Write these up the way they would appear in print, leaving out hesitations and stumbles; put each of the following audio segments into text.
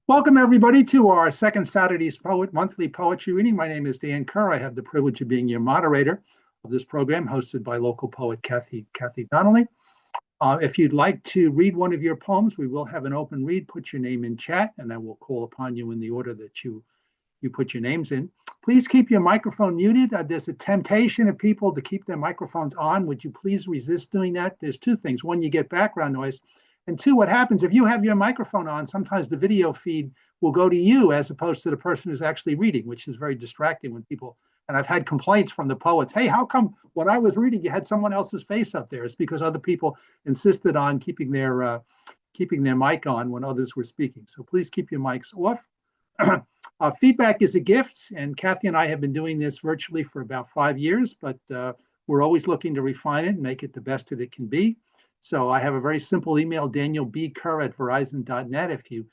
Welcome, everybody, to our second Saturday's monthly poetry reading. My name is Dan Kerr. I have the privilege of being your moderator of this program, hosted by local poet Kathy Donnelly. If you'd like to read one of your poems, we will have an open read. Put your name in chat, and I will call upon you in the order that you put your names in. Please keep your microphone muted. There's a temptation of people to keep their microphones on. Would you please resist doing that? There's two things. One, you get background noise. And two, what happens if you have your microphone on, sometimes the video feed will go to you as opposed to the person who's actually reading, which is very distracting when people, and I've had complaints from the poets, hey, how come when I was reading you had someone else's face up there? It's because other people insisted on keeping their mic on when others were speaking. So please keep your mics off. Feedback is a gift, and Kathy and I have been doing this virtually for about 5 years, but we're always looking to refine it and make it the best that it can be. So I have a very simple email, danielbkerr@verizon.net. If you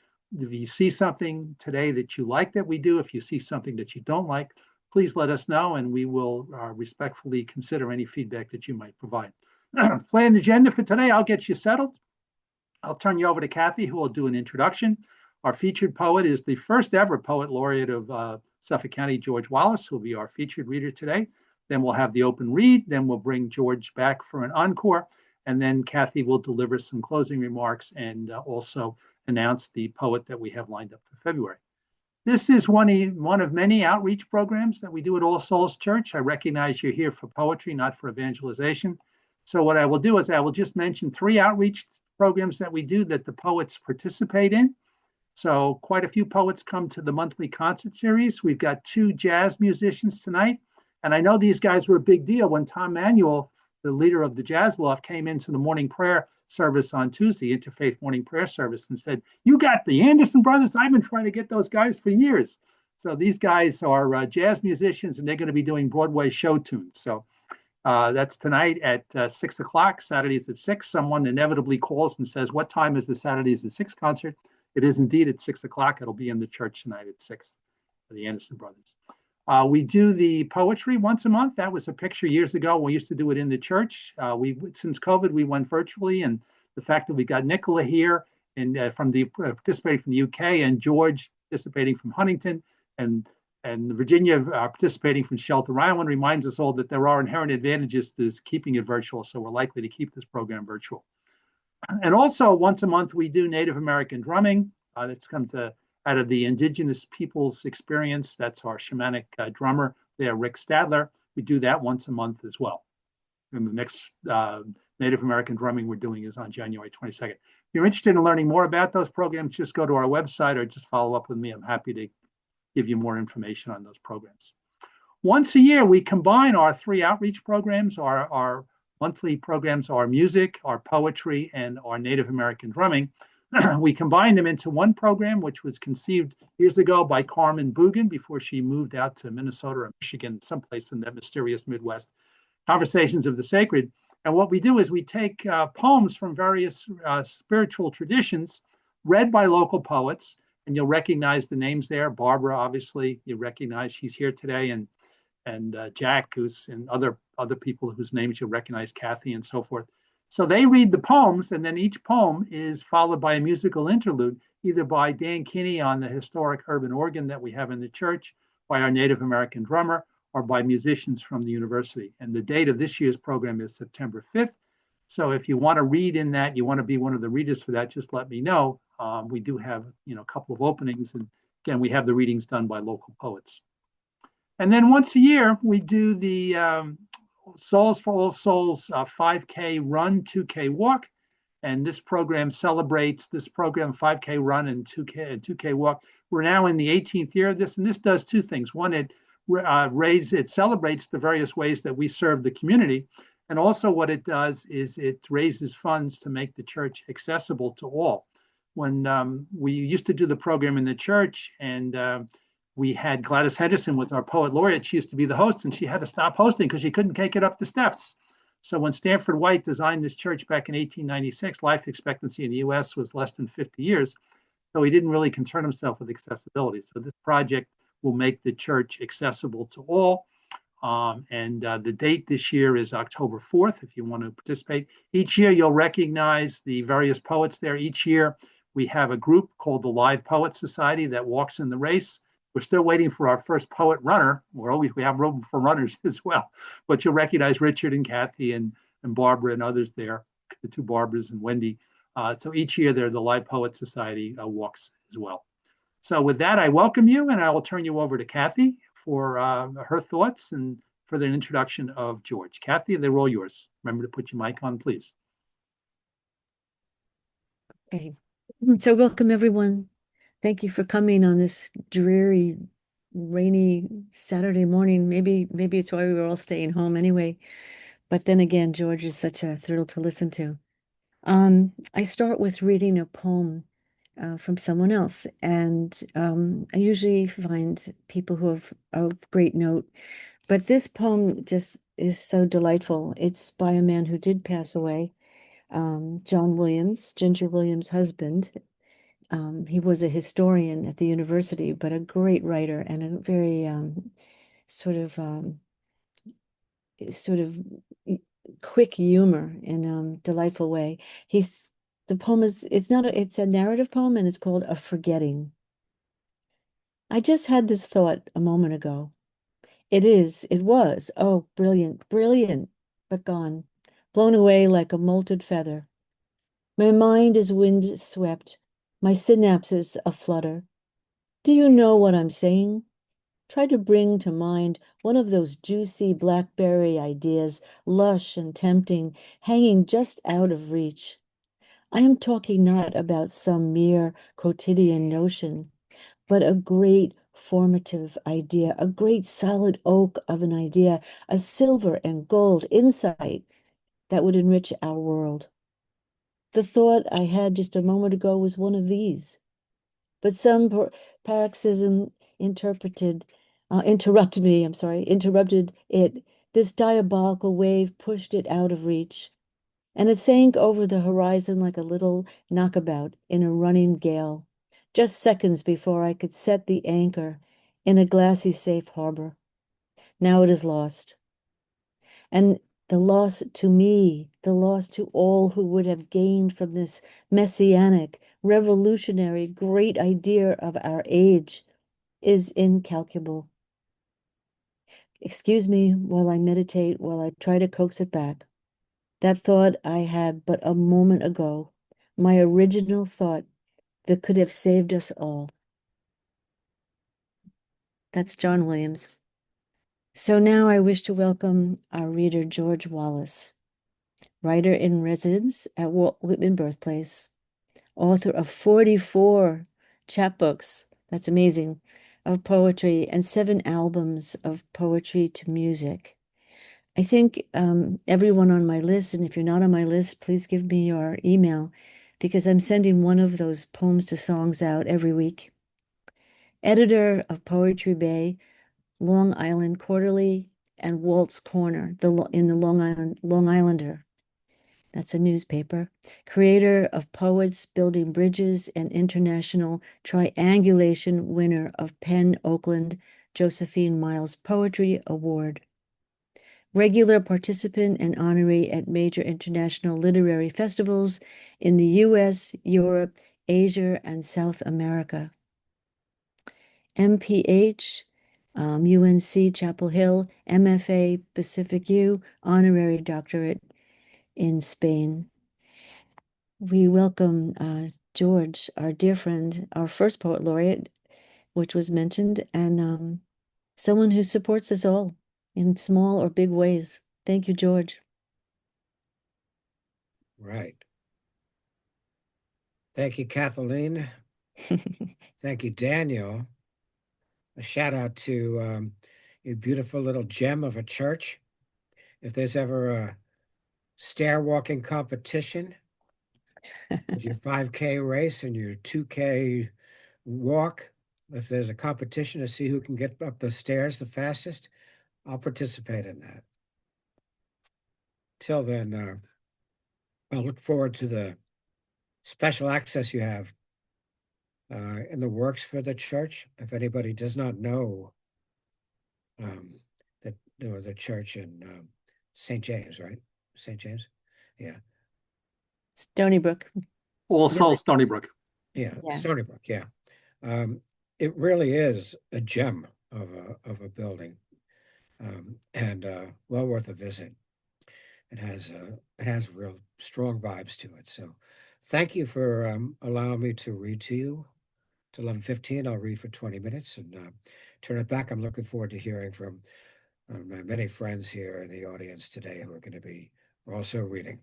see something today that you like that we do, if you see something that you don't like, please let us know, and we will respectfully consider any feedback that you might provide. Planned agenda for today, I'll get you settled. I'll turn you over to Kathy, who will do an introduction. Our featured poet is the first ever poet laureate of Suffolk County, George Wallace, who will be our featured reader today. Then we'll have the open read. Then we'll bring George back for an encore. And then Kathy will deliver some closing remarks and also announce the poet that we have lined up for February. This is one of many outreach programs that we do at All Souls Church. I recognize you're here for poetry, not for evangelization. So what I will do is I will just mention 3 outreach programs that we do that the poets participate in. So quite a few poets come to the monthly concert series. We've got 2 jazz musicians tonight. And I know these guys were a big deal when Tom Manuel, the leader of the Jazz Loft, came into the morning prayer service on Tuesday, interfaith morning prayer service, and said, you got the Anderson brothers? I've been trying to get those guys for years. So these guys are jazz musicians, and they're going to be doing Broadway show tunes. So that's tonight at 6 o'clock, Saturdays at 6. Someone inevitably calls and says, what time is the Saturdays at 6 concert? It is indeed at 6 o'clock. It'll be in the church tonight at 6 for the Anderson brothers. We do the poetry once a month. That was a picture years ago. We used to do it in the church. Since COVID, we went virtually, and the fact that we got Nicola here and participating from the UK, and George participating from Huntington, and Virginia participating from Shelter Island reminds us all that there are inherent advantages to keeping it virtual. So we're likely to keep this program virtual. And also once a month, we do Native American drumming. That's come out of the Indigenous Peoples Experience. That's our shamanic drummer there, Rick Stadler. We do that once a month as well. And the next Native American drumming we're doing is on January 22nd. If you're interested in learning more about those programs, just go to our website or just follow up with me. I'm happy to give you more information on those programs. Once a year, we combine our 3 outreach programs. Our monthly programs are music, our poetry, and our Native American drumming. We combined them into one program, which was conceived years ago by Carmen Bugin before she moved out to Minnesota or Michigan, someplace in that mysterious Midwest. Conversations of the Sacred. And what we do is we take poems from various spiritual traditions read by local poets, and you'll recognize the names there. Barbara, obviously, you recognize she's here today, and Jack, and other people whose names you'll recognize, Kathy and so forth. So they read the poems, and then each poem is followed by a musical interlude, either by Dan Kinney on the historic urban organ that we have in the church, by our Native American drummer, or by musicians from the university. And the date of this year's program is September 5th. So if you want to read in that, you want to be one of the readers for that, just let me know. We do have a couple of openings, and again, we have the readings done by local poets. And then once a year, we do the Souls for All Souls 5K run, 2K walk. And this program celebrates 5K run and 2K walk. We're now in the 18th year of this, and this does 2 things. One, it celebrates the various ways that we serve the community. And also what it does is it raises funds to make the church accessible to all. When we used to do the program in the church, and we had Gladys Henderson was our poet laureate. She used to be the host, and she had to stop hosting because she couldn't take it up the steps. So when Stanford White designed this church back in 1896, life expectancy in the US was less than 50 years. So he didn't really concern himself with accessibility. So this project will make the church accessible to all. The date this year is October 4th, if you want to participate. Each year, you'll recognize the various poets there. Each year, We have a group called the Live Poet Society that walks in the race. We're still waiting for our first poet runner. We have room for runners as well, but you'll recognize Richard and Kathy and Barbara and others there, the two Barbaras and Wendy. So each year there, the Live Poet Society walks as well. So with that, I welcome you, and I will turn you over to Kathy for her thoughts and for the introduction of George. Kathy, they're all yours. Remember to put your mic on, please. Okay. So welcome, everyone. Thank you for coming on this dreary, rainy Saturday morning. Maybe it's why we were all staying home anyway. But then again, George is such a thrill to listen to. I start with reading a poem from someone else, and I usually find people who have a great note. But this poem just is so delightful. It's by a man who did pass away, John Williams, Ginger Williams' husband. He was a historian at the university, but a great writer and a very sort of sort of quick humor in a delightful way. The poem is it's a narrative poem, and it's called A Forgetting. I just had this thought a moment ago. It was, oh, brilliant, brilliant, but gone, blown away like a molted feather. My mind is wind swept, my synapses aflutter. Do you know what I'm saying? Try to bring to mind one of those juicy blackberry ideas, lush and tempting, hanging just out of reach. I am talking not about some mere quotidian notion, but a great formative idea, a great solid oak of an idea, a silver and gold insight that would enrich our world. The thought I had just a moment ago was one of these, but some paroxysm interrupted it. This diabolical wave pushed it out of reach, and it sank over the horizon like a little knockabout in a running gale, just seconds before I could set the anchor in a glassy safe harbor. Now it is lost. And the loss to me, the loss to all who would have gained from this messianic, revolutionary, great idea of our age is incalculable. Excuse me while I meditate, while I try to coax it back. That thought I had but a moment ago, my original thought that could have saved us all. That's John Williams. So now I wish to welcome our reader, George Wallace, writer in residence at Walt Whitman Birthplace, author of 44 chapbooks, that's amazing, of poetry, and 7 albums of poetry to music. I think everyone on my list, and if you're not on my list, please give me your email, because I'm sending one of those poems to songs out every week. Editor of Poetry Bay, Long Island Quarterly, and Walt's Corner, in the Long Islander. That's a newspaper. Creator of Poets Building Bridges and international triangulation winner of Penn Oakland Josephine Miles Poetry Award. Regular participant and honoree at major international literary festivals in the US, Europe, Asia, and South America. MPH, UNC Chapel Hill, MFA Pacific U, honorary doctorate in Spain. We welcome George, our dear friend, our first poet laureate, which was mentioned, and someone who supports us all in small or big ways. Thank you, George. Right. Thank you, Kathleen. Thank you, Daniel. A shout out to your beautiful little gem of a church. If there's ever a stair walking competition with your 5K race and your 2K walk, if there's a competition to see who can get up the stairs the fastest, I'll participate in that. Till then, I look forward to the special access you have in the works for the church. If anybody does not know the church in St. James, right? St. James, yeah. Stony Brook. All Souls, Stony Brook. Yeah, Yeah. Stony Brook. Yeah, it really is a gem of a building, and well worth a visit. It has real strong vibes to it. So, thank you for allowing me to read to you. It's 11:15. I'll read for 20 minutes and turn it back. I'm looking forward to hearing from my many friends here in the audience today who are going to be also reading.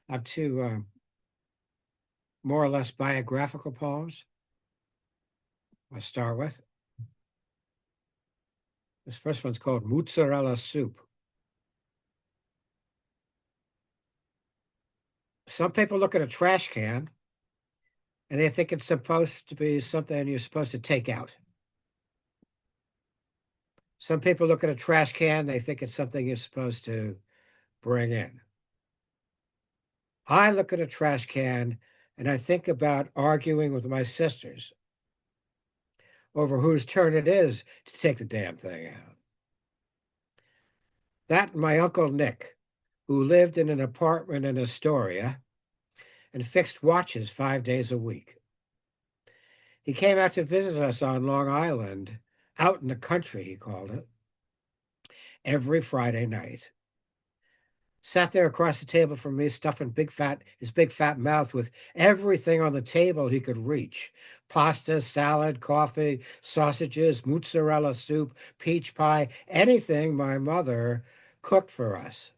I have two more or less biographical poems I'll start with. This first one's called Mozzarella Soup. Some people look at a trash can and they think it's supposed to be something you're supposed to take out. Some people look at a trash can, they think it's something you're supposed to bring in. I look at a trash can and I think about arguing with my sisters over whose turn it is to take the damn thing out. That and my Uncle Nick, who lived in an apartment in Astoria and fixed watches 5 days a week. He came out to visit us on Long Island, out in the country, he called it, every Friday night. Sat there across the table from me, stuffing his big fat mouth with everything on the table he could reach: pasta, salad, coffee, sausages, mozzarella soup, peach pie, anything my mother cooked for us.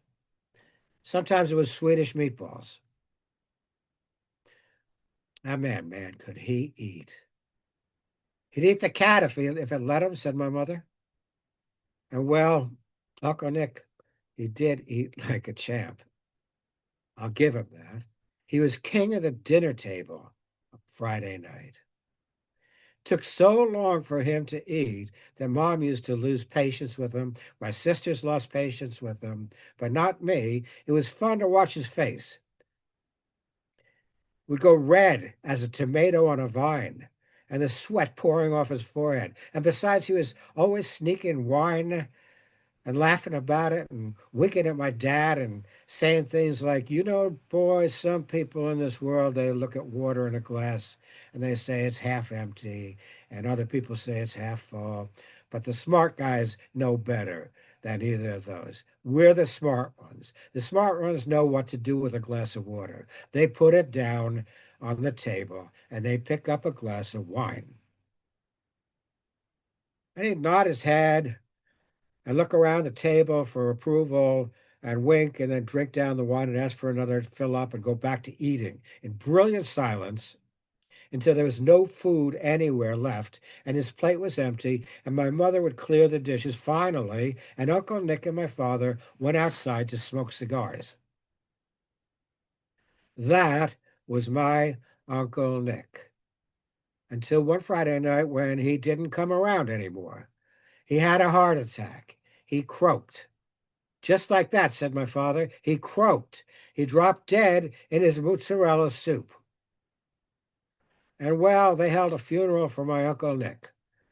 Sometimes it was Swedish meatballs. That man, could he eat? He'd eat the cat if it let him, said my mother. And well, Uncle Nick, he did eat like a champ. I'll give him that. He was king of the dinner table Friday night. Took so long for him to eat that Mom used to lose patience with him. My sisters lost patience with him, but not me. It was fun to watch his face. Would go red as a tomato on a vine, and the sweat pouring off his forehead. And besides, he was always sneaking wine and laughing about it and winking at my dad and saying things like, you know, boys, some people in this world, they look at water in a glass and they say it's half empty, and other people say it's half full. But the smart guys know better than either of those. We're the smart ones. The smart ones know what to do with a glass of water. They put it down on the table and they pick up a glass of wine. And he'd nod his head and look around the table for approval and wink and then drink down the wine and ask for another to fill up and go back to eating in brilliant silence until there was no food anywhere left and his plate was empty and my mother would clear the dishes finally, and Uncle Nick and my father went outside to smoke cigars. That was my Uncle Nick, until one Friday night when he didn't come around anymore. He had a heart attack. He croaked. Just like that, said my father. He croaked. He dropped dead in his mozzarella soup. And well, they held a funeral for my Uncle Nick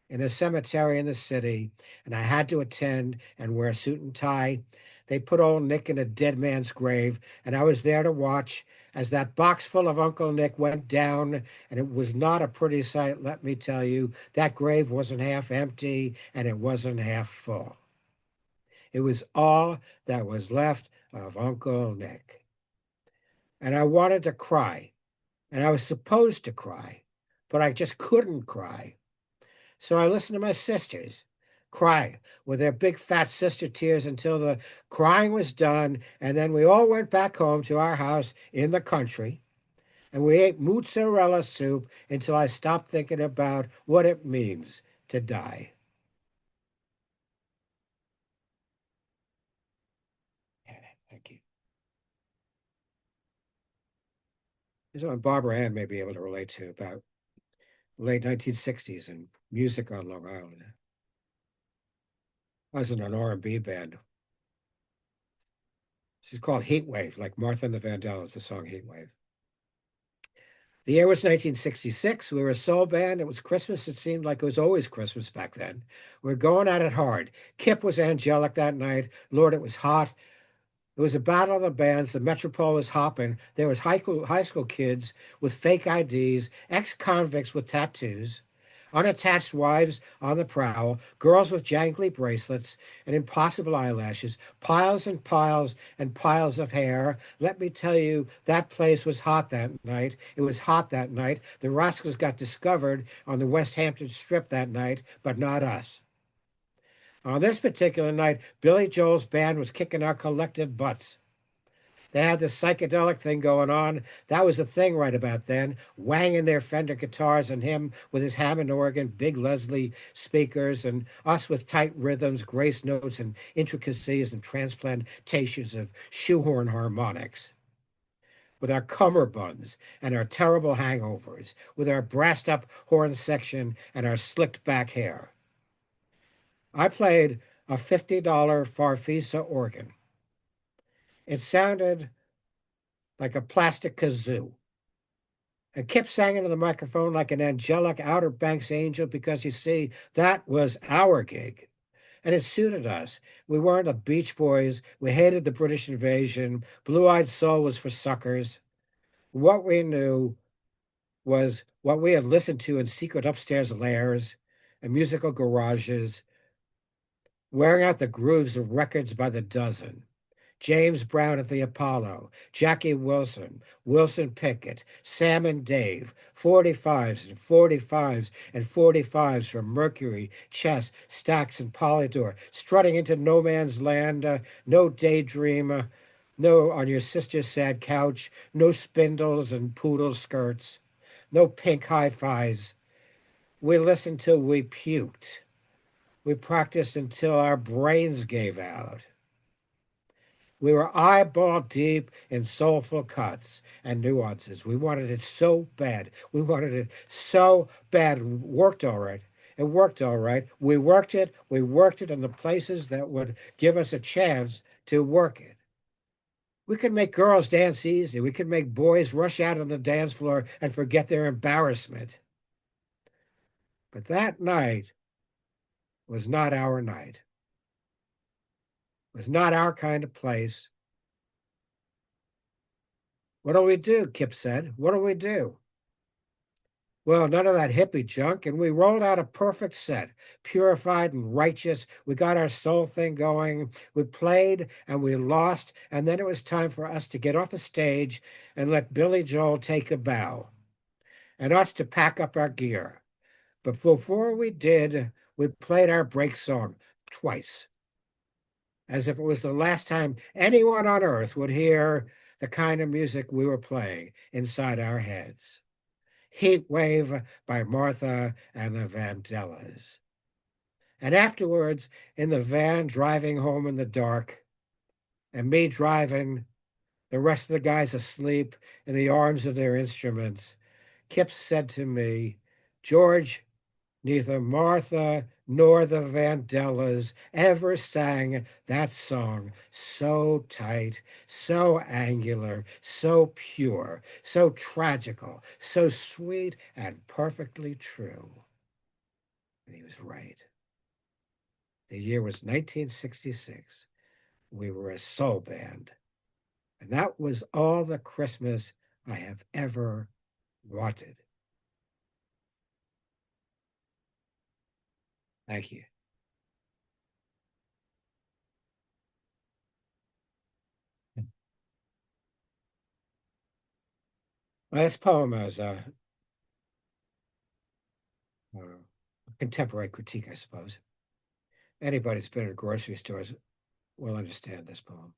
in a cemetery in the city, and I had to attend and wear a suit and tie. They put old Nick in a dead man's grave, and I was there to watch as that box full of Uncle Nick went down, and it was not a pretty sight, let me tell you. That grave wasn't half empty, and it wasn't half full. It was all that was left of Uncle Nick. And I wanted to cry, and I was supposed to cry, but I just couldn't cry. So I listened to my sisters cry with their big fat sister tears until the crying was done, and then we all went back home to our house in the country, and we ate mozzarella soup until I stopped thinking about what it means to die. Thank you. This is what Barbara Ann may be able to relate to about the late 1960s and music on Long Island. I was in an R&B band. She's called Heat Wave, like Martha and the Vandellas, the song Heat Wave. The year was 1966. We were a soul band. It was Christmas. It seemed like it was always Christmas back then. We were going at it hard. Kip was angelic that night. Lord, it was hot. It was a battle of the bands. The Metropole was hopping. There was high school kids with fake IDs, ex-convicts with tattoos, unattached wives on the prowl, girls with jangly bracelets and impossible eyelashes, piles and piles and piles of hair. Let me tell you, that place was hot that night. It was hot that night. The Rascals got discovered on the West Hampton Strip that night, but not us. On this particular night, Billy Joel's band was kicking our collective butts. They had this psychedelic thing going on. That was the thing right about then. Wanging their Fender guitars and him with his Hammond organ, big Leslie speakers, and us with tight rhythms, grace notes, and intricacies and transplantations of shoehorn harmonics. With our cummerbunds and our terrible hangovers, with our brassed up horn section and our slicked back hair. I played a $50 Farfisa organ. It sounded like a plastic kazoo. And Kip sang into the microphone like an angelic Outer Banks angel because, you see, that was our gig. And it suited us. We weren't the Beach Boys. We hated the British invasion. Blue-Eyed Soul was for suckers. What we knew was what we had listened to in secret upstairs lairs and musical garages, wearing out the grooves of records by the dozen. James Brown at the Apollo, Jackie Wilson, Wilson Pickett, Sam and Dave, 45s and 45s and 45s from Mercury, Chess, Stax, and Polydor, strutting into no man's land, no daydream, no on your sister's sad couch, no spindles and poodle skirts, no pink hi-fis. We listened till we puked. We practiced until our brains gave out. We were eyeball deep in soulful cuts and nuances. We wanted it so bad. We wanted it so bad. It worked all right. It worked all right. We worked it. We worked it in the places that would give us a chance to work it. We could make girls dance easy. We could make boys rush out on the dance floor and forget their embarrassment. But that night was not our night. It was not our kind of place. What'll we do? Kip said. What'll we do? Well, none of that hippie junk, and we rolled out a perfect set, purified and righteous. We got our soul thing going. We played and we lost, and then it was time for us to get off the stage and let Billy Joel take a bow, and us to pack up our gear. But before we did, we played our break song twice, as if it was the last time anyone on earth would hear the kind of music we were playing inside our heads. Heat Wave by Martha and the Vandellas. And afterwards, in the van driving home in the dark, and me driving, the rest of the guys asleep in the arms of their instruments, Kip said to me, George, neither Martha nor the Vandellas ever sang that song so tight, so angular, so pure, so tragical, so sweet and perfectly true. And he was right. The year was 1966. We were a soul band. And that was all the Christmas I have ever wanted. Thank you. Well, this poem is a contemporary critique, I suppose. Anybody who's been in grocery stores will understand this poem,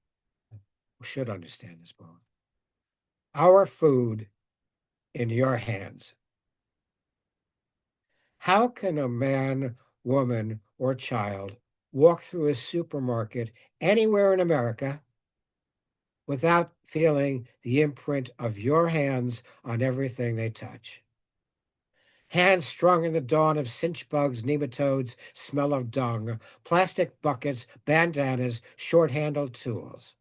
should understand this poem. Our food in your hands. How can a man, woman, or child walk through a supermarket anywhere in America without feeling the imprint of your hands on everything they touch? Hands strung in the dawn of cinch bugs, nematodes, smell of dung, plastic buckets, bandanas, short-handled tools.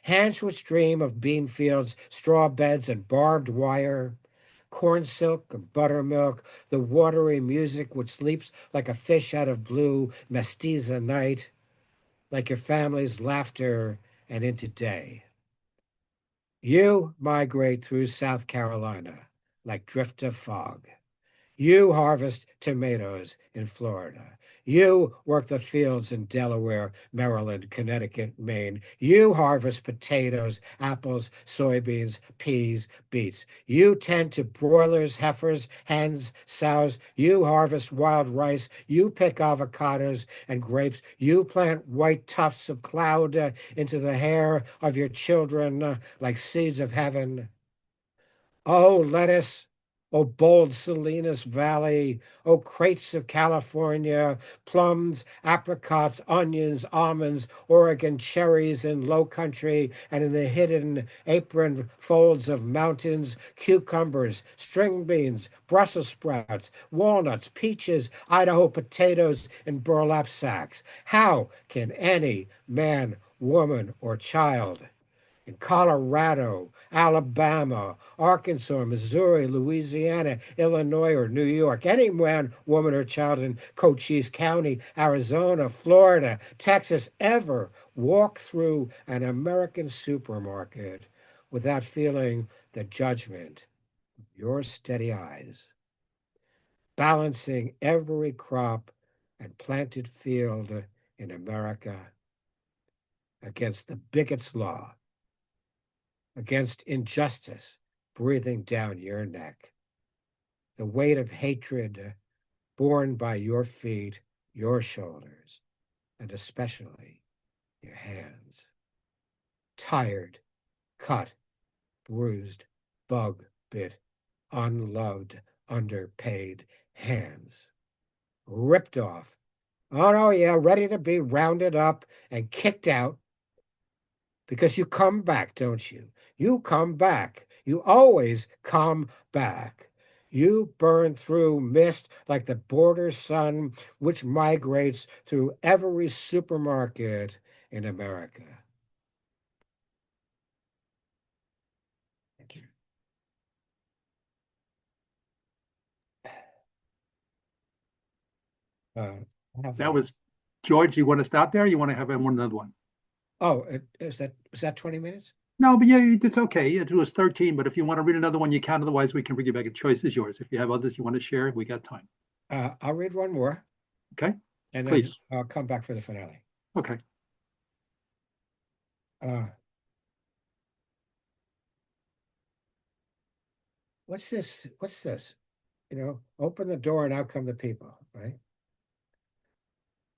Hands which dream of bean fields, straw beds, and barbed wire, corn silk and buttermilk, the watery music which leaps like a fish out of blue mestiza night, like your family's laughter and into day. You migrate through South Carolina like drift of fog. You harvest tomatoes in Florida. You work the fields in Delaware, Maryland, Connecticut, Maine. You harvest potatoes, apples, soybeans, peas, beets. You tend to broilers, heifers, hens, sows. You harvest wild rice. You pick avocados and grapes. You plant white tufts of cloud into the hair of your children like seeds of heaven. Oh, lettuce, oh, bold Salinas Valley, oh, crates of California, plums, apricots, onions, almonds, Oregon cherries in low country and in the hidden apron folds of mountains, cucumbers, string beans, Brussels sprouts, walnuts, peaches, Idaho potatoes in burlap sacks. How can any man, woman, or child in Colorado, Alabama, Arkansas, Missouri, Louisiana, Illinois, or New York, any man, woman, or child in Cochise County, Arizona, Florida, Texas, ever walk through an American supermarket without feeling the judgment of your steady eyes, balancing every crop and planted field in America against the bigot's law, against injustice breathing down your neck, the weight of hatred borne by your feet, your shoulders, and especially your hands. Tired, cut, bruised, bug bit, unloved, underpaid hands. Ripped off. Oh, no, yeah, ready to be rounded up and kicked out. Because you come back, don't you? You come back. You always come back. You burn through mist like the border sun, which migrates through every supermarket in America. Thank you. That was George. You want to stop there? Or you want to have another one? Oh, was that 20 minutes? No, but yeah, it's okay. It was 13, but if you want to read another one, you can. Otherwise, we can bring you back. A choice is yours. If you have others you want to share, we got time. I'll read one more. Okay. And then please. I'll come back for the finale. Okay. What's this? What's this? Open the door and out come the people, right?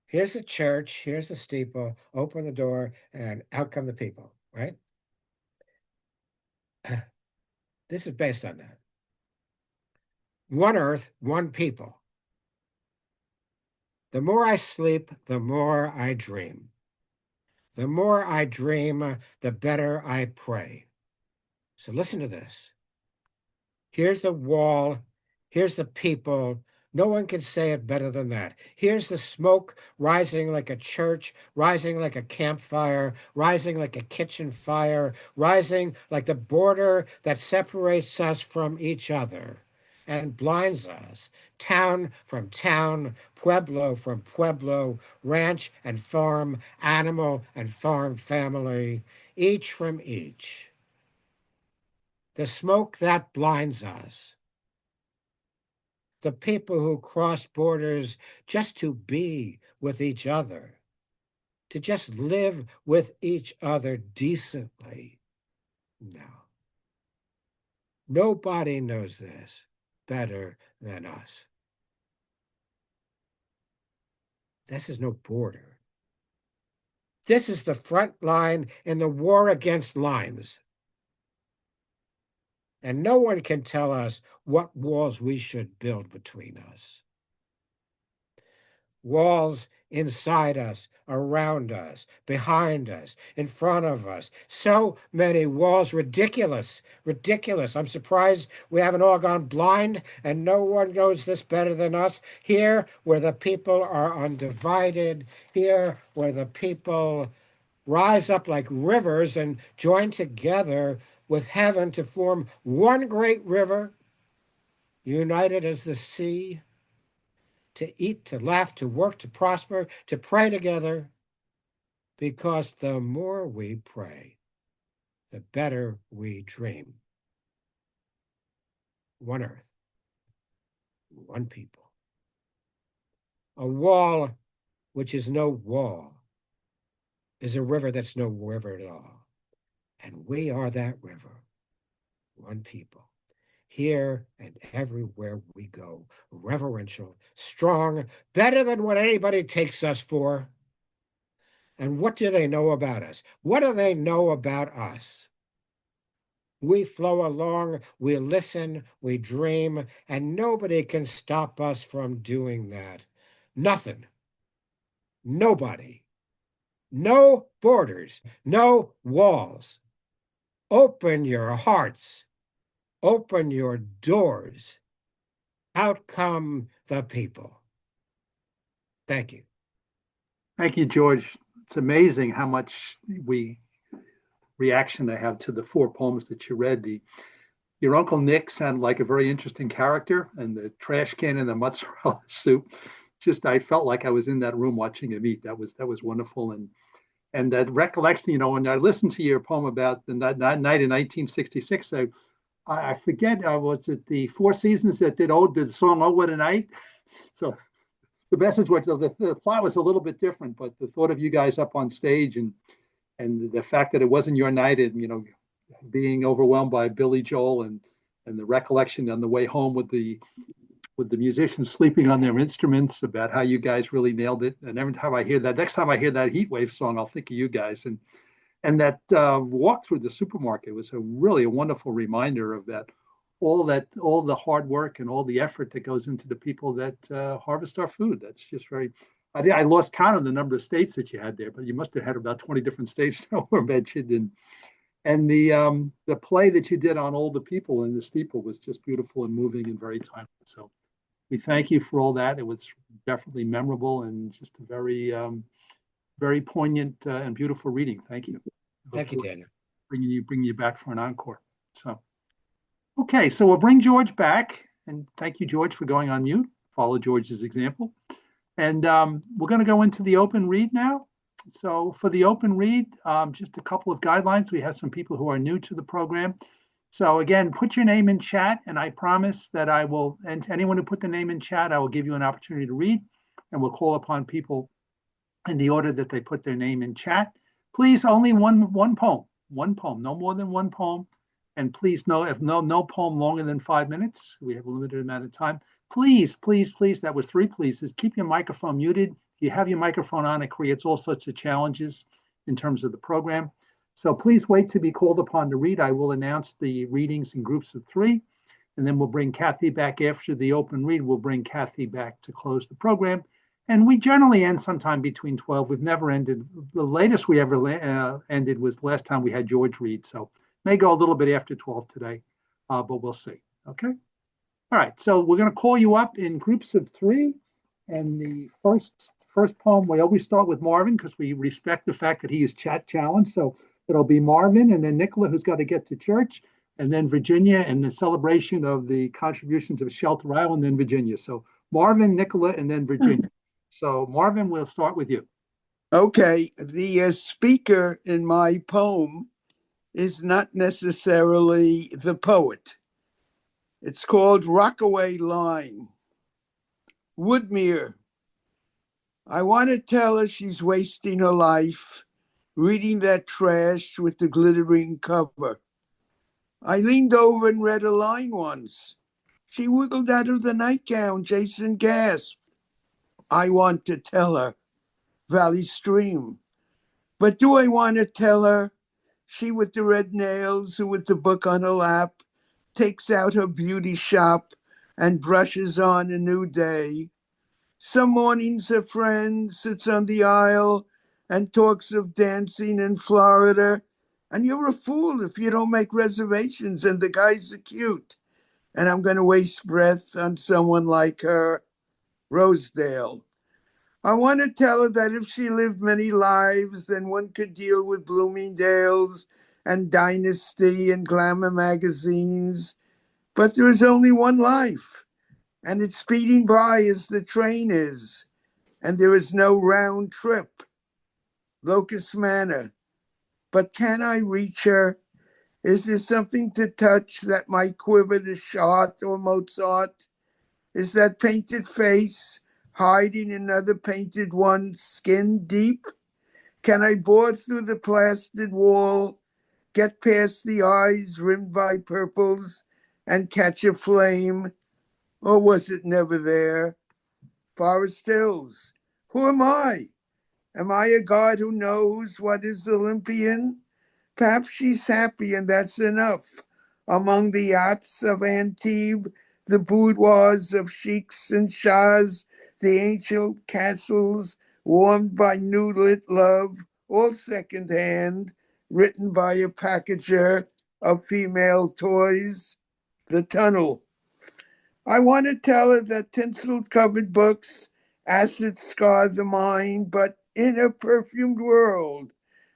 Here's the church, here's the steeple, open the door and out come the people, right? This is based on that. One earth, one people. The more I sleep, the more I dream. The more I dream, the better I pray. So listen to this. Here's the wall. Here's the people. No one can say it better than that. Here's the smoke rising like a church, rising like a campfire, rising like a kitchen fire, rising like the border that separates us from each other and blinds us. Town from town, pueblo from pueblo, ranch and farm, animal and farm family, each from each. The smoke that blinds us. The people who crossed borders just to be with each other, to just live with each other decently. No. Nobody knows this better than us. This is no border. This is the front line in the war against limes. And no one can tell us what walls we should build between us. Walls inside us, around us, behind us, in front of us. So many walls, ridiculous, ridiculous. I'm surprised we haven't all gone blind and no one knows this better than us. Here, where the people are undivided, here, where the people rise up like rivers and join together with heaven to form one great river, united as the sea, to eat, to laugh, to work, to prosper, to pray together, because the more we pray, the better we dream. One earth, one people. A wall which is no wall is a river that's no river at all. And we are that river, one people. Here and everywhere we go, reverential, strong, better than what anybody takes us for. And what do they know about us? What do they know about us? We flow along, we listen, we dream, and nobody can stop us from doing that. Nothing. Nobody. No borders, no walls. Open your hearts. Open your doors. Out come the people. Thank you. Thank you, George. It's amazing how much reaction I have to the 4 poems that you read. Your Uncle Nick sounded like a very interesting character, and the trash can and the mozzarella soup. Just I felt like I was in that room watching him eat. That was wonderful, and that recollection. When I listened to your poem about that night in 1966, I forget, was it the Four Seasons that did the song "Oh What a Night"? So the message was the plot was a little bit different, but the thought of you guys up on stage and the fact that it wasn't your night, and being overwhelmed by Billy Joel and the recollection on the way home with the musicians sleeping on their instruments, about how you guys really nailed it. And every time I hear that, next time I hear that Heat Wave song, I'll think of you guys. And that walk through the supermarket was really a wonderful reminder of all the hard work and all the effort that goes into the people that harvest our food. That's just I lost count of the number of states that you had there, but you must have had about 20 different states that were mentioned. And the play that you did on all the people in the steeple was just beautiful and moving and very timely. So we thank you for all that. It was definitely memorable and just a very poignant and beautiful reading. Thank you. Thank you, Daniel. Bringing you back for an encore. So, okay, so we'll bring George back, and thank you, George, for going on mute. Follow George's example, and we're going to go into the open read now. So, for the open read, just a couple of guidelines. We have some people who are new to the program. So, again, put your name in chat, and I promise that I will. And anyone who put the name in chat, I will give you an opportunity to read, and we'll call upon people in the order that they put their name in chat. Please, only one poem, no more than one poem. And please, no poem longer than 5 minutes. We have a limited amount of time. Please, that was 3 pleases. Keep your microphone muted. If you have your microphone on, it creates all sorts of challenges in terms of the program. So please wait to be called upon to read. I will announce the readings in groups of 3, and then we'll bring Kathy back after the open read. We'll bring Kathy back to close the program. And we generally end sometime between 12. We've never ended. The latest we ever ended was last time we had George read. So may go a little bit after 12 today, but we'll see. Okay. All right. So we're going to call you up in groups of 3. And the first poem, we always start with Marvin because we respect the fact that he is chat challenged. So it'll be Marvin, and then Nicola, who's got to get to church, and then Virginia, and the celebration of the contributions of Shelter Island, and then Virginia. So Marvin, Nicola, and then Virginia. So Marvin, we'll start with you. Okay, the speaker in my poem is not necessarily the poet. It's called Rockaway Line. Woodmere. I want to tell her she's wasting her life reading that trash with the glittering cover. I leaned over and read a line once. She wiggled out of the nightgown. Jason gasped. I want to tell her Valley Stream. But do I want to tell her she with the red nails, who with the book on her lap, takes out her beauty shop and brushes on a new day? Some mornings her friend sits on the aisle and talks of dancing in Florida, and you're a fool if you don't make reservations, and the guys are cute. And I'm going to waste breath on someone like her. Rosedale. I want to tell her that if she lived many lives, then one could deal with Bloomingdale's and Dynasty and Glamour magazines. But there is only one life, and it's speeding by as the train is, and there is no round trip. Locust Manor. But can I reach her? Is there something to touch that might quiver the Schott or Mozart? Is that painted face hiding another painted one skin deep? Can I bore through the plastered wall, get past the eyes rimmed by purples, and catch a flame? Or was it never there? Forest Hills. Who am I? Am I a god who knows what is Olympian? Perhaps she's happy and that's enough. Among the yachts of Antibes, the boudoirs of sheiks and shahs, the ancient castles warmed by new lit love, all secondhand, written by a packager of female toys. The tunnel. I want to tell her that tinsel covered books, acid scar the mind, but in a perfumed world,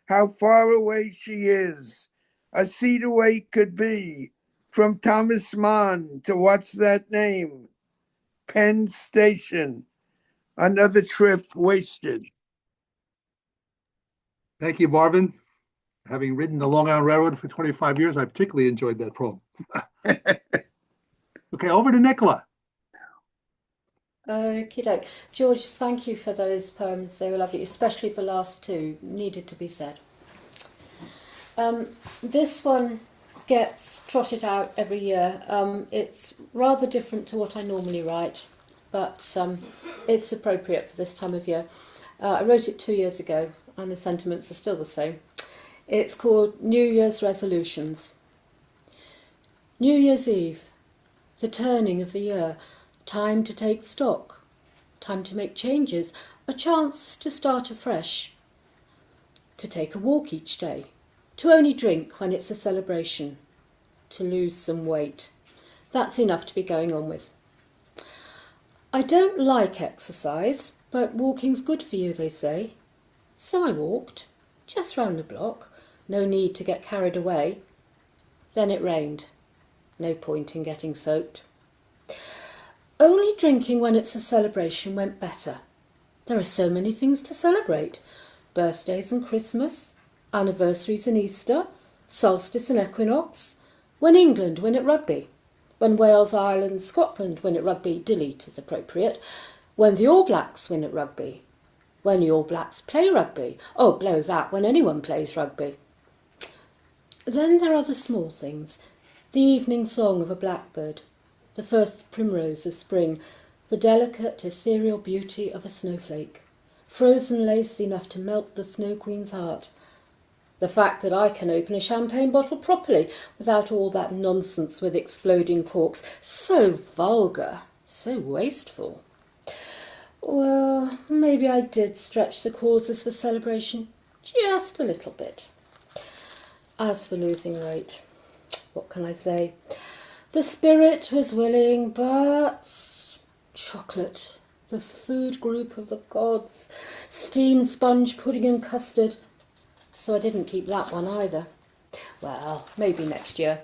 how far away she is. A seat away could be, from Thomas Mann to what's that name? Penn Station. Another trip wasted. Thank you, Marvin. Having ridden the Long Island Railroad for 25 years, I particularly enjoyed that poem. Okay, over to Nicola. Okie doke. George, thank you for those poems. They were lovely, especially the last two, needed to be said. This one gets trotted out every year. It's rather different to what I normally write, but it's appropriate for this time of year. I wrote it 2 years ago, and the sentiments are still the same. It's called New Year's Resolutions. New Year's Eve, the turning of the year, time to take stock, time to make changes, a chance to start afresh, to take a walk each day, to only drink when it's a celebration, to lose some weight. That's enough to be going on with. I don't like exercise, but walking's good for you, they say. So I walked, just round the block, no need to get carried away. Then it rained. No point in getting soaked. Only drinking when it's a celebration went better. There are so many things to celebrate. Birthdays and Christmas, anniversaries and Easter, solstice and equinox, when England win at rugby, when Wales, Ireland, Scotland win at rugby, delete is appropriate, when the All Blacks win at rugby, when the All Blacks play rugby, oh, blow that, when anyone plays rugby. Then there are the small things, the evening song of a blackbird, the first primrose of spring, the delicate ethereal beauty of a snowflake, frozen lace enough to melt the Snow Queen's heart, the fact that I can open a champagne bottle properly without all that nonsense with exploding corks, so vulgar, so wasteful. Well, maybe I did stretch the causes for celebration just a little bit. As for losing weight, what can I say? The spirit was willing, but chocolate, the food group of the gods, steamed sponge pudding and custard. So I didn't keep that one either. Well, maybe next year.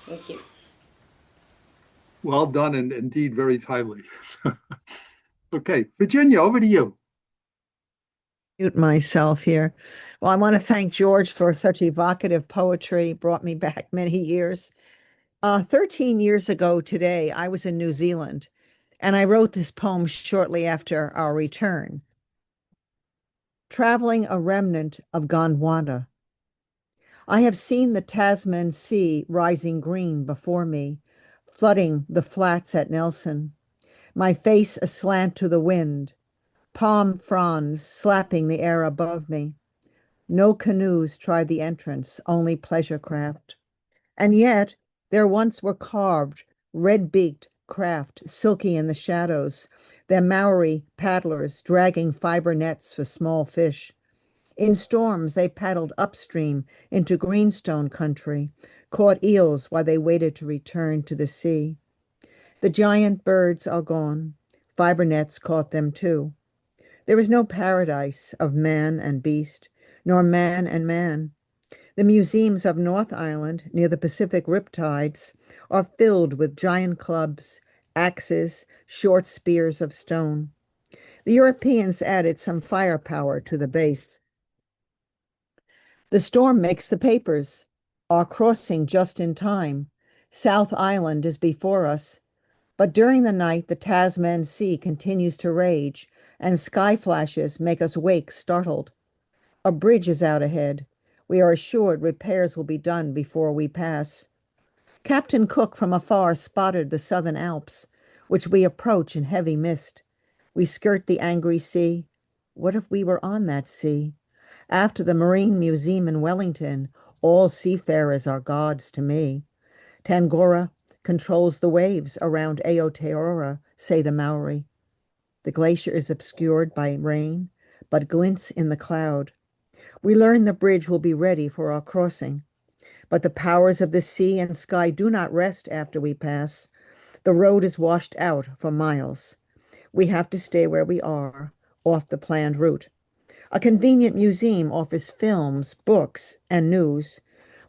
Thank you. Well done, and indeed very timely. Okay, Virginia, over to you. Mute myself here. Well, I want to thank George for such evocative poetry. Brought me back many years. 13 years ago today, I was in New Zealand, and I wrote this poem shortly after our return. Traveling a remnant of Gondwana. I have seen the Tasman Sea rising green before me, flooding the flats at Nelson, my face aslant to the wind, palm fronds slapping the air above me. No canoes tried the entrance, only pleasure craft. And yet there once were carved, red-beaked craft, silky in the shadows, their Maori paddlers dragging fiber nets for small fish. In storms, they paddled upstream into greenstone country, caught eels while they waited to return to the sea. The giant birds are gone. Fiber nets caught them too. There is no paradise of man and beast, nor man and man. The museums of North Island, near the Pacific riptides, are filled with giant clubs, axes, short spears of stone. The Europeans added some firepower to the base. The storm makes the papers. Our crossing just in time. South Island is before us. But during the night, the Tasman Sea continues to rage, and sky flashes make us wake startled. A bridge is out ahead. We are assured repairs will be done before we pass. Captain Cook from afar spotted the southern Alps, which we approach in heavy mist. We skirt the angry sea. What if we were on that sea? After the Marine Museum in Wellington, all seafarers are gods to me. Tangora controls the waves around Aotearoa, say the Maori. The glacier is obscured by rain, but glints in the cloud. We learn the bridge will be ready for our crossing. But the powers of the sea and sky do not rest after we pass. The road is washed out for miles. We have to stay where we are, off the planned route. A convenient museum offers films, books, and news.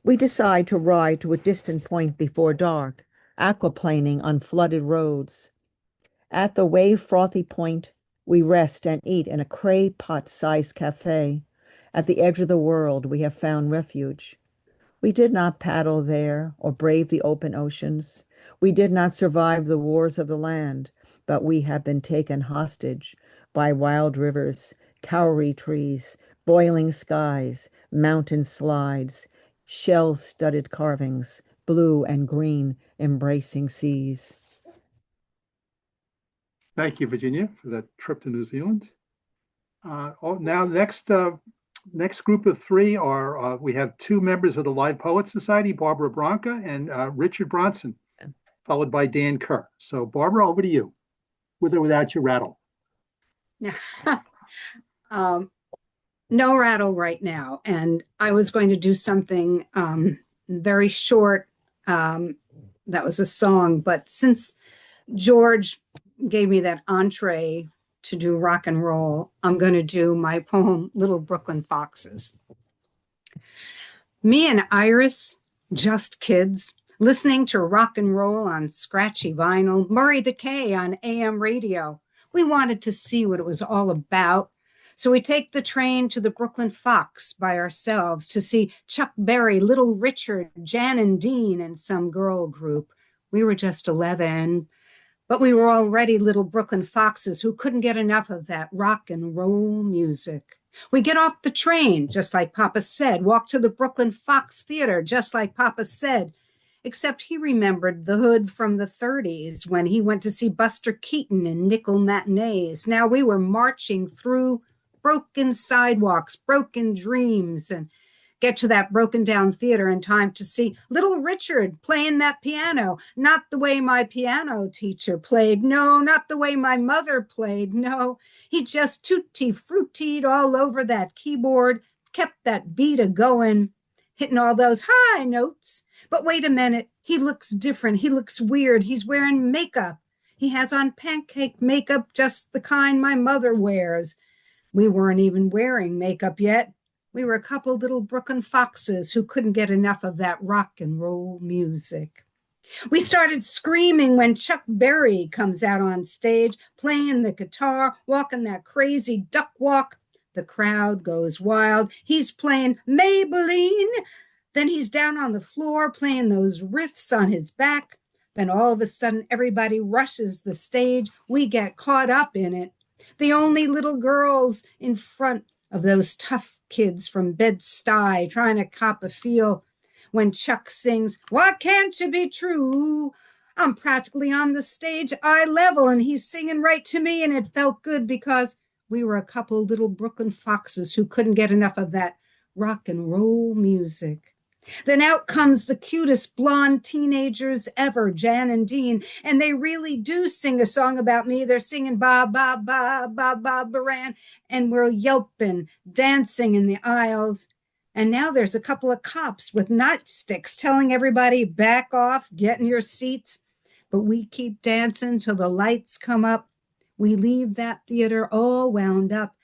We decide to ride to a distant point before dark, aquaplaning on flooded roads. At the wave-frothy point, we rest and eat in a clay pot-sized cafe. At the edge of the world, we have found refuge. We did not paddle there or brave the open oceans. We did not survive the wars of the land, but we have been taken hostage by wild rivers, kauri trees, boiling skies, mountain slides, shell-studded carvings, blue and green embracing seas. Thank you, Virginia, for that trip to New Zealand. Now, next group of three are, we have two members of the Live Poets Society, Barbara Branca and Richard Bronson, followed by Dan Kerr. So Barbara, over to you, with or without your rattle. No rattle right now. And I was going to do something very short. That was a song, but since George gave me that entree to do rock and roll, I'm going to do my poem, Little Brooklyn Foxes. Me and Iris, just kids, listening to rock and roll on scratchy vinyl, Murray the K on AM radio. We wanted to see what it was all about. So we take the train to the Brooklyn Fox by ourselves to see Chuck Berry, Little Richard, Jan and Dean, and some girl group. We were just 11, but we were already little Brooklyn Foxes who couldn't get enough of that rock and roll music. We get off the train, just like Papa said, walk to the Brooklyn Fox Theater, just like Papa said, except he remembered the hood from the 30s when he went to see Buster Keaton in nickel matinees. Now we were marching through broken sidewalks, broken dreams, and get to that broken down theater in time to see Little Richard playing that piano, not the way my piano teacher played. No, not the way my mother played. No, he just tutti-fruttied all over that keyboard, kept that beat a-going, hitting all those high notes. But wait a minute, he looks different. He looks weird. He's wearing makeup. He has on pancake makeup, just the kind my mother wears. We weren't even wearing makeup yet. We were a couple little Brooklyn Foxes who couldn't get enough of that rock and roll music. We started screaming when Chuck Berry comes out on stage, playing the guitar, walking that crazy duck walk. The crowd goes wild. He's playing Maybelline. Then he's down on the floor playing those riffs on his back. Then all of a sudden, everybody rushes the stage. We get caught up in it. The only little girls in front of those tough kids from Bed-Stuy trying to cop a feel when Chuck sings, "Why can't you be true?" I'm practically on the stage eye level and he's singing right to me, and it felt good because we were a couple little Brooklyn Foxes who couldn't get enough of that rock and roll music. Then out comes the cutest blonde teenagers ever, Jan and Dean, and they really do sing a song about me. They're singing ba ba ba ba ba baran, and we're yelping, dancing in the aisles. And now there's a couple of cops with nightsticks telling everybody, back off, get in your seats. But we keep dancing till the lights come up. We leave that theater all wound up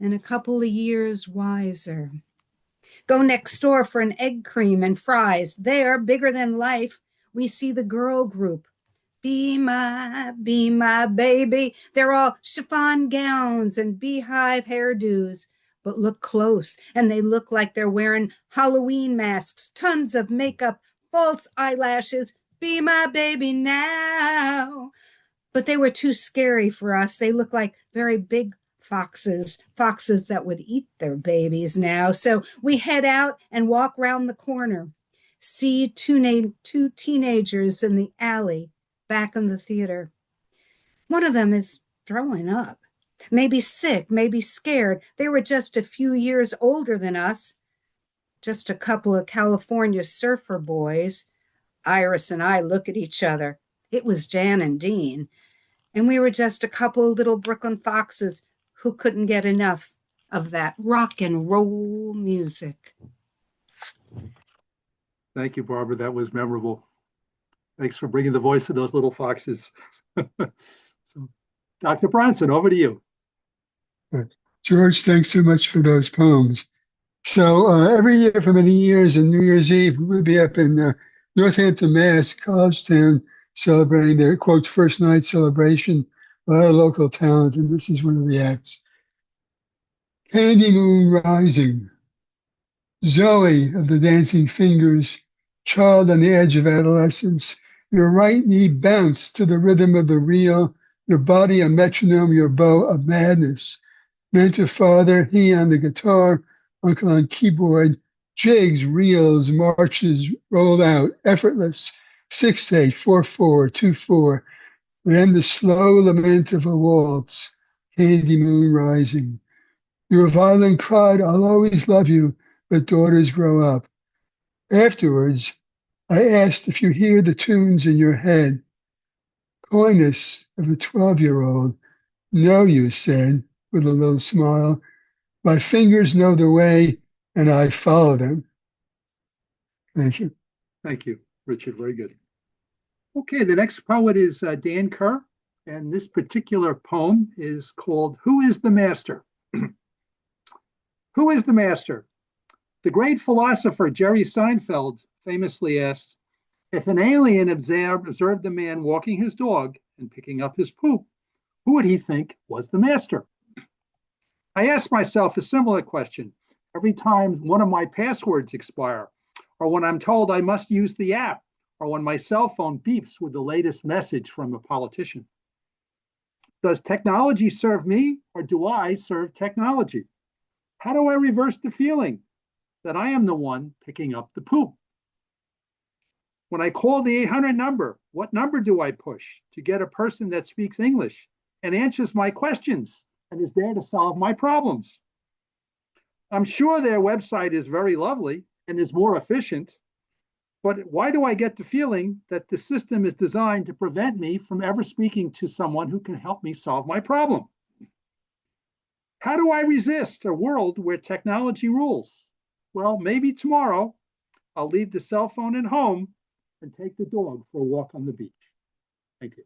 and a couple of years wiser. Go next door for an egg cream and fries. There, bigger than life, we see the girl group. Be my baby. They're all chiffon gowns and beehive hairdos. but look close and they look like they're wearing Halloween masks, tons of makeup, false eyelashes. Be my baby now. But they were too scary for us. They look like very big foxes, foxes that would eat their babies now. So we head out and walk round the corner, see two teenagers in the alley back in the theater. One of them is throwing up, maybe sick, maybe scared. They were just a few years older than us, just a couple of California surfer boys. Iris and I look at each other. It was Jan and Dean, and we were just a couple of little Brooklyn foxes who couldn't get enough of that rock and roll music. Thank you, Barbara. That was memorable. Thanks for bringing the voice of those little foxes. So, Dr. Bronson, over to you. George, thanks so much for those poems. So every year for many years on New Year's Eve, we would be up in Northampton, Mass, College Town, celebrating their, quote, first night celebration by our local talent, and this is one of the acts. Candy Moon Rising. Zoe of the Dancing Fingers, child on the edge of adolescence, your right knee bounced to the rhythm of the reel, your body a metronome, your bow a madness. Mentor father, he on the guitar, uncle on keyboard, jigs, reels, marches, rolled out, effortless, 6/8, 4/4, 2/4. Then the slow lament of a waltz, Candy Moon Rising. Your violin cried, I'll always love you, but daughters grow up. Afterwards, I asked if you hear the tunes in your head. Coyness of a 12-year-old. No, you said, with a little smile. My fingers know the way, and I follow them. Thank you. Thank you, Richard. Very good. Okay, the next poet is Dan Kerr, and this particular poem is called Who is the Master? Who is the master? The great philosopher Jerry Seinfeld famously asked, if an alien observed a man walking his dog and picking up his poop, who would he think was the master? I ask myself a similar question every time one of my passwords expire, or when I'm told I must use the app, or when my cell phone beeps with the latest message from a politician. Does technology serve me, or do I serve technology? How do I reverse the feeling that I am the one picking up the poop? When I call the 800 number, what number do I push to get a person that speaks English and answers my questions and is there to solve my problems? I'm sure their website is very lovely and is more efficient, but why do I get the feeling that the system is designed to prevent me from ever speaking to someone who can help me solve my problem? How do I resist a world where technology rules? Well, maybe tomorrow I'll leave the cell phone at home and take the dog for a walk on the beach. Thank you.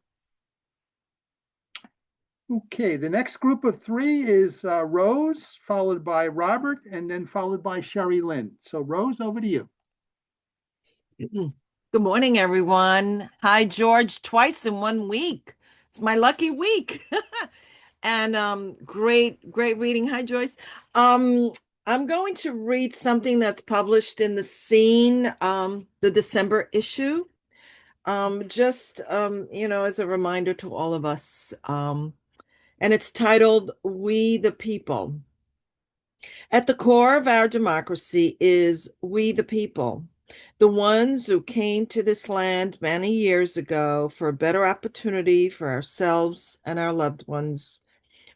Okay, the next group of three is Rose, followed by Robert, and then followed by Sherry Lynn. So Rose, over to you. Good morning, everyone. Hi, George, twice in 1 week. It's my lucky week. And great reading. Hi, Joyce. I'm going to read something that's published in the Scene, the December issue. Just as a reminder to all of us. And it's titled We the People. At the core of our democracy is we the people, the ones who came to this land many years ago for a better opportunity for ourselves and our loved ones.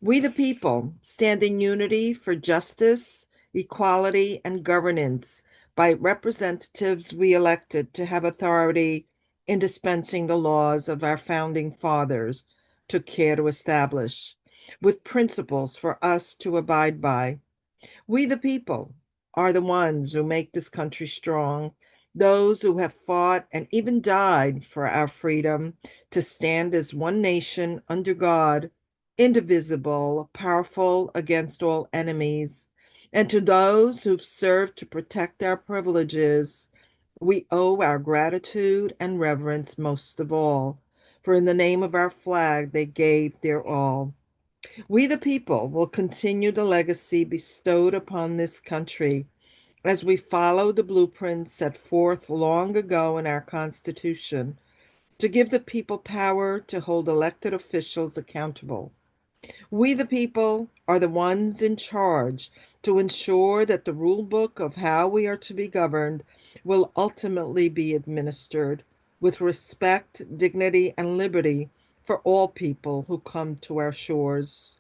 We the people stand in unity for justice, equality, and governance by representatives we elected to have authority in dispensing the laws of our founding fathers took care to establish, with principles for us to abide by. We the people are the ones who make this country strong, those who have fought and even died for our freedom to stand as one nation under God, indivisible, powerful against all enemies. And to those who've served to protect our privileges, we owe our gratitude and reverence most of all, for in the name of our flag, they gave their all. We, the people, will continue the legacy bestowed upon this country as we follow the blueprint set forth long ago in our Constitution to give the people power to hold elected officials accountable. We, the people, are the ones in charge to ensure that the rule book of how we are to be governed will ultimately be administered with respect, dignity, and liberty for all people who come to our shores.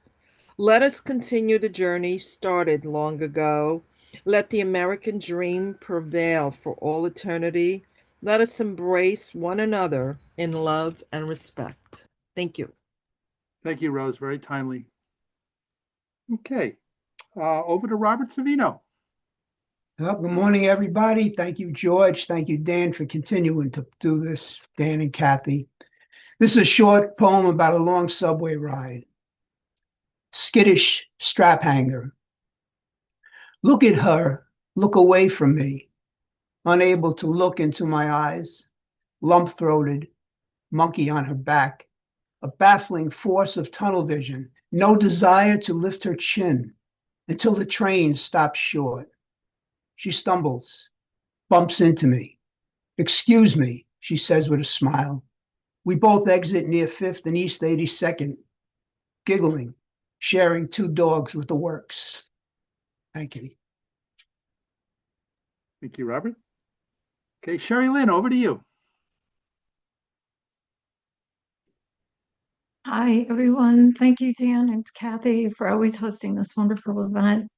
Let us continue the journey started long ago. Let the American dream prevail for all eternity. Let us embrace one another in love and respect. Thank you. Thank you, Rose. Very timely. Okay, over to Robert Savino. Well, good morning, everybody. Thank you, George. Thank you, Dan, for continuing to do this, Dan and Kathy. This is a short poem about a long subway ride. Skittish strap hanger. Look at her, look away from me, unable to look into my eyes, lump-throated, monkey on her back, a baffling force of tunnel vision, no desire to lift her chin until the train stops short. She stumbles, bumps into me. Excuse me, she says with a smile. We both exit near 5th and East 82nd, giggling, sharing 2 dogs with the works. Thank you. Thank you, Robert. Okay, Sherry Lynn, over to you. Hi, everyone. Thank you, Dan and Kathy, for always hosting this wonderful event.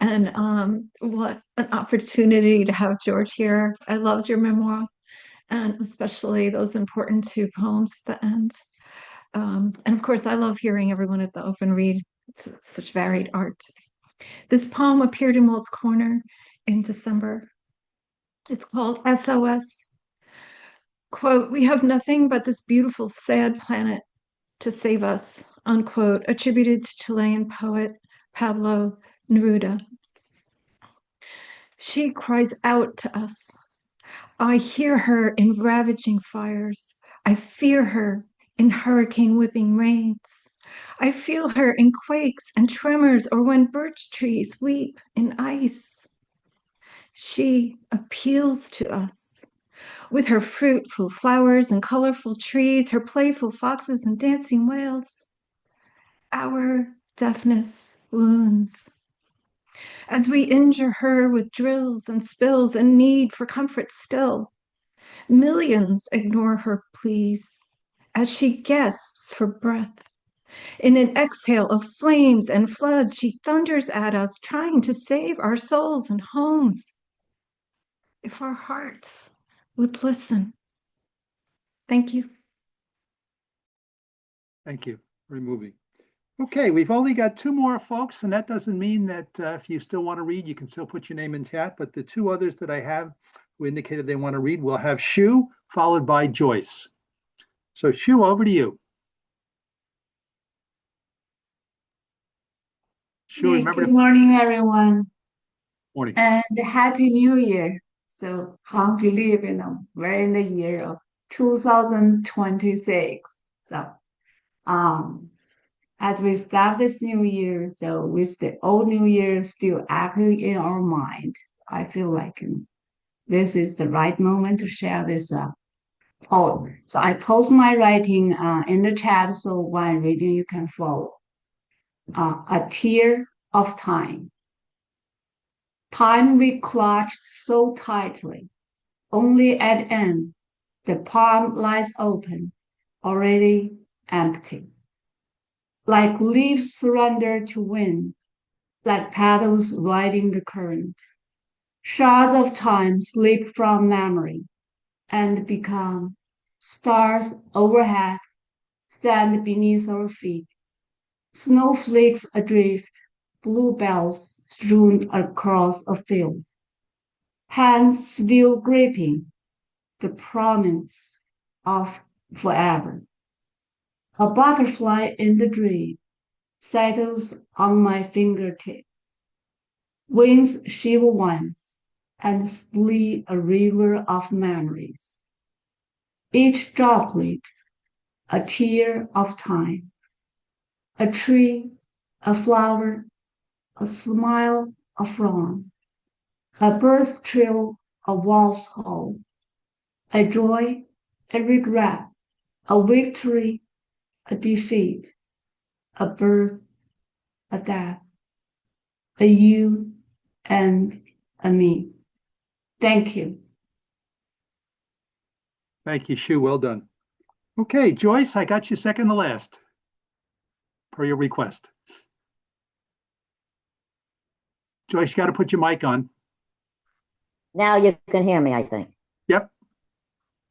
And what an opportunity to have George here. I loved your memoir, and especially those important 2 poems at the end. And of course, I love hearing everyone at the open read. It's such varied art. This poem appeared in Walt's Corner in December. It's called SOS. Quote, "We have nothing but this beautiful, sad planet to save us," unquote, attributed to Chilean poet Pablo Neruda. She cries out to us. I hear her in ravaging fires. I fear her in hurricane whipping rains. I feel her in quakes and tremors or when birch trees weep in ice. She appeals to us with her fruitful flowers and colorful trees, her playful foxes and dancing whales. Our deafness wounds. As we injure her with drills and spills and need for comfort still, millions ignore her pleas as she gasps for breath. In an exhale of flames and floods, she thunders at us, trying to save our souls and homes. If our hearts would listen. Thank you. Thank you. Very moving. Okay, we've only got 2 more folks, and that doesn't mean that if you still want to read, you can still put your name in chat. But the 2 others that I have who indicated they want to read, we'll have Shu followed by Joyce. So Shu, over to you. Shu, remember. Good morning, everyone. Morning. And Happy New Year. So hard to believe, we're in the year of 2026. So as we start this new year, so with the old new year still echoing in our mind, I feel like this is the right moment to share this poem. So I post my writing in the chat, so while reading you can follow. A tear of time. Time we clutched so tightly. Only at end, the palm lies open, already empty. Like leaves surrendered to wind, like paddles riding the current. Shards of time slip from memory and become stars overhead, stand beneath our feet. Snowflakes adrift, bluebells strewn across a field. Hands still gripping the promise of forever. A butterfly in the dream settles on my fingertip. Wings shiver once and split a river of memories. Each droplet a tear of time, a tree, a flower, a smile, a frown, a bird's trill, a wolf's howl, a joy, a regret, a victory, a defeat, a birth, a death, a you, and a me. Thank you. Thank you, Shu. Well done. Okay, Joyce, I got you second to last per your request. Joyce, you got to put your mic on. Now you can hear me, I think. Yep.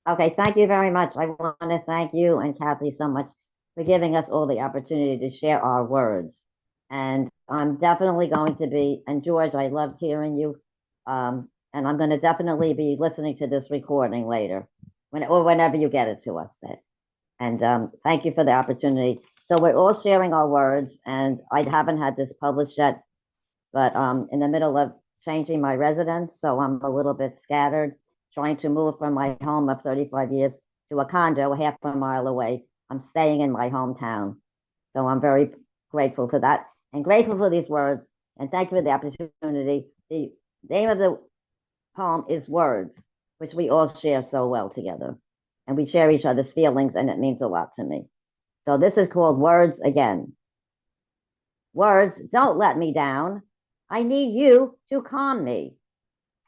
Okay, thank you very much. I want to thank you and Kathy so much for giving us all the opportunity to share our words. And I'm definitely going to be, and George, I loved hearing you. And I'm going to definitely be listening to this recording later, or whenever you get it to us. And thank you for the opportunity. So we're all sharing our words, and I haven't had this published yet, but in the middle of changing my residence, so I'm a little bit scattered, trying to move from my home of 35 years to a condo half a mile away. I'm staying in my hometown. So I'm very grateful for that and grateful for these words. And thank you for the opportunity. The name of the poem is Words, which we all share so well together. And we share each other's feelings, and it means a lot to me. So this is called Words Again. Words, don't let me down. I need you to calm me.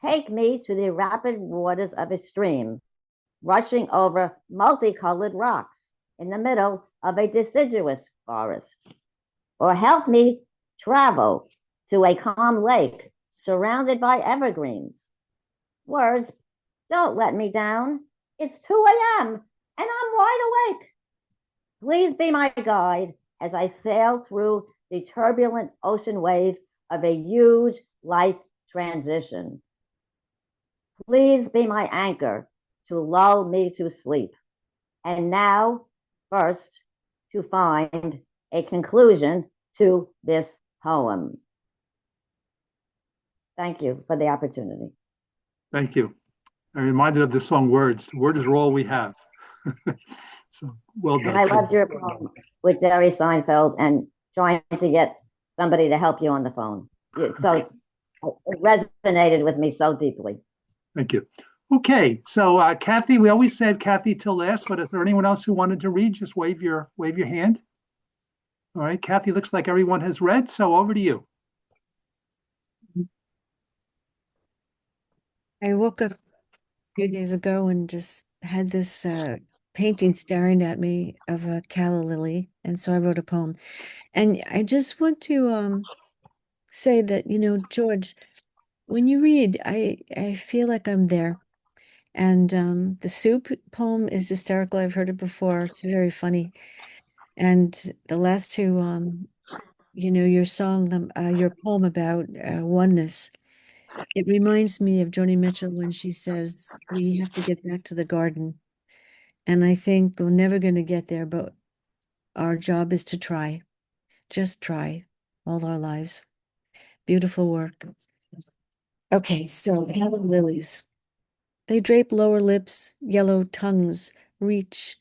Take me to the rapid waters of a stream, rushing over multicolored rocks in the middle of a deciduous forest. Or help me travel to a calm lake surrounded by evergreens. Words, don't let me down. It's 2 a.m. and I'm wide awake. Please be my guide as I sail through the turbulent ocean waves of a huge life transition. Please be my anchor to lull me to sleep. And now, first, to find a conclusion to this poem. Thank you for the opportunity. Thank you. I'm reminded of the song Words. Words are all we have. So well done. And I loved your poem with Jerry Seinfeld and trying to get somebody to help you on the phone. So it resonated with me so deeply. Thank you. Okay, so Kathy, we always said Kathy till last, but is there anyone else who wanted to read? Just wave your hand. All right, Kathy, looks like everyone has read, so over to you. I woke up a few days ago and just had this painting staring at me of a calla lily, and so I wrote a poem. And I just want to say that, George, when you read, I feel like I'm there. And the soup poem is hysterical. I've heard it before. It's very funny. And the last two, your song, your poem about oneness, it reminds me of Joni Mitchell when she says, we have to get back to the garden. And I think we're never going to get there, but our job is to try, just try all our lives. Beautiful work. Okay, so calla lilies. They drape lower lips, yellow tongues reach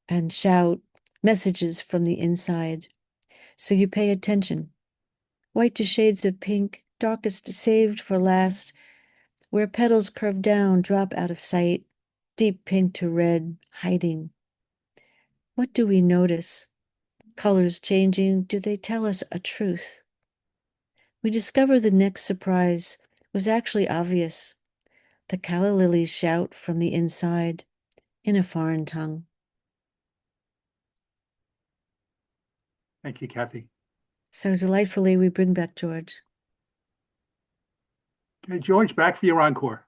and shout messages from the inside. So you pay attention. White to shades of pink, darkest saved for last, where petals curve down, drop out of sight, deep pink to red, hiding. What do we notice? Colors changing, do they tell us a truth? We discover the next surprise was actually obvious. The calla lilies shout from the inside in a foreign tongue. Thank you, Kathy. So delightfully, we bring back George. Okay, George, back for your encore.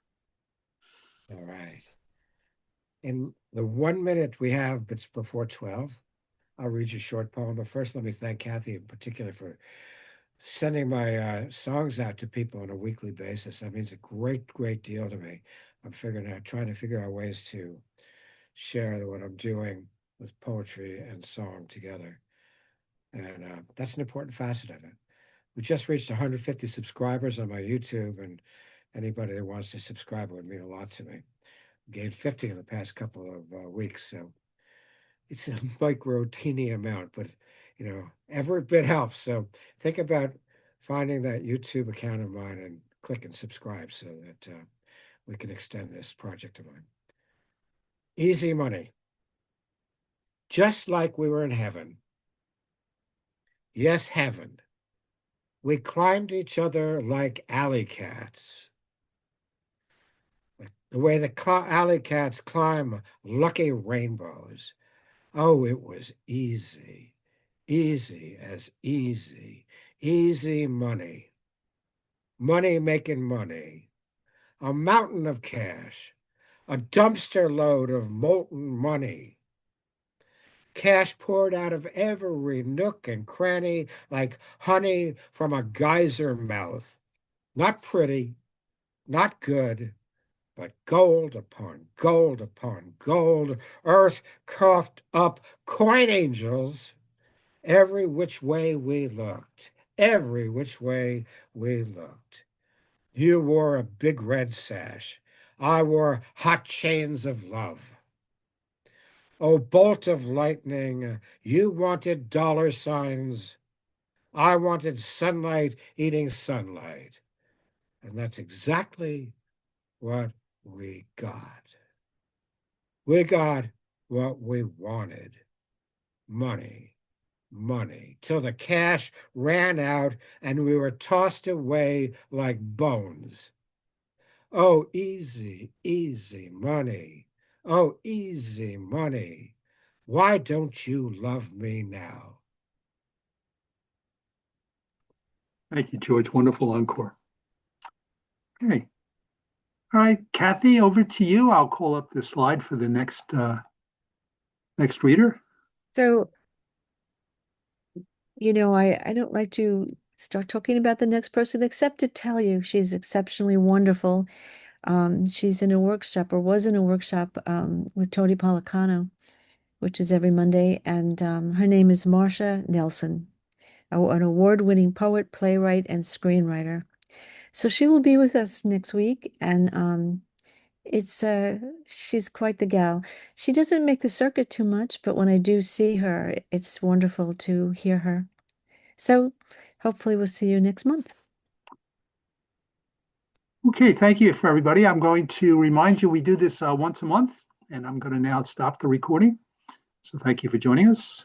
All right. In the 1 minute we have, but it's before 12, I'll read you a short poem. But first, let me thank Kathy in particular for sending my songs out to people on a weekly basis. That means a great, great deal to me. I'm trying to figure out ways to share what I'm doing with poetry and song together. And that's an important facet of it. We just reached 150 subscribers on my YouTube, and anybody that wants to subscribe would mean a lot to me. Gained 50 in the past couple of weeks, so it's a micro teeny amount, but every bit helps. So think about finding that YouTube account of mine and click and subscribe so that we can extend this project of mine. Easy money. Just like we were in heaven. Yes, heaven. We climbed each other like alley cats. The way the alley cats climb lucky rainbows. Oh, it was easy. Easy as easy. Easy money. Money making money. A mountain of cash. A dumpster load of molten money. Cash poured out of every nook and cranny like honey from a geyser mouth. Not pretty, not good, but gold upon gold upon gold, earth coughed up coin angels. Every which way we looked, every which way we looked. You wore a big red sash. I wore hot chains of love. Oh, bolt of lightning, you wanted dollar signs. I wanted sunlight eating sunlight. And that's exactly what we got. We got what we wanted. Money, money, till the cash ran out and we were tossed away like bones. Oh, easy, easy money. Oh, easy money. Why don't you love me now? Thank you, George. Wonderful encore. Okay. All right, Kathy, over to you. I'll call up the slide for the next reader. So, I don't like to start talking about the next person except to tell you she's exceptionally wonderful. She's in a workshop or was in a workshop with Tony Policano, which is every Monday. And her name is Marcia Nelson, an award-winning poet, playwright, and screenwriter. So she will be with us next week. And she's quite the gal. She doesn't make the circuit too much, but when I do see her, it's wonderful to hear her. So hopefully we'll see you next month. Okay, thank you for everybody. I'm going to remind you we do this once a month, and I'm going to now stop the recording. So thank you for joining us.